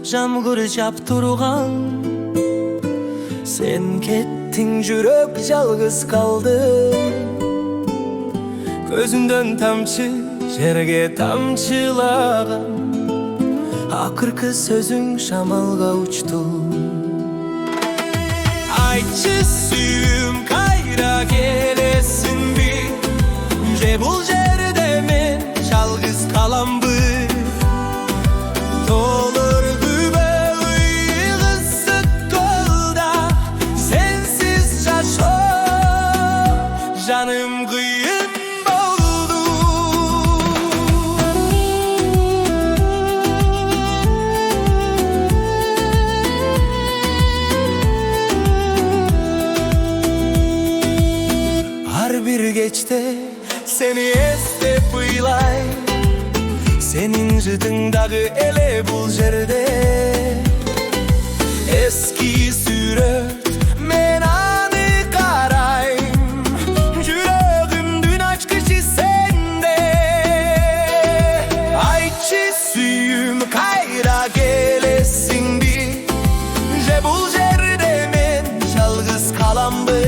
жамгыр жаап турган. Sen kettiң, жүрөк жалгыз калды. Көзүңдөн тамчы, жерге тамчылаган. Акыркы сөзүң шамалга учту. Айтчы сүйүүм, кайра келесиңби? Же бул жерде мен жалгыз каламбы? Толур күбө Ысык-Көлда сенсиз жашоо жаным кыйын болду. Ар бир кечте сени эстеп ыйлайм, сенин жытың дагы эле бул жерде. Эски сүрөт, мен аны карайм, жүрөгүмдүн ачкычы сенде. Айтчы сүйүүм, кайра келесиңби? Же бул жерде мен жалгыз каламбы?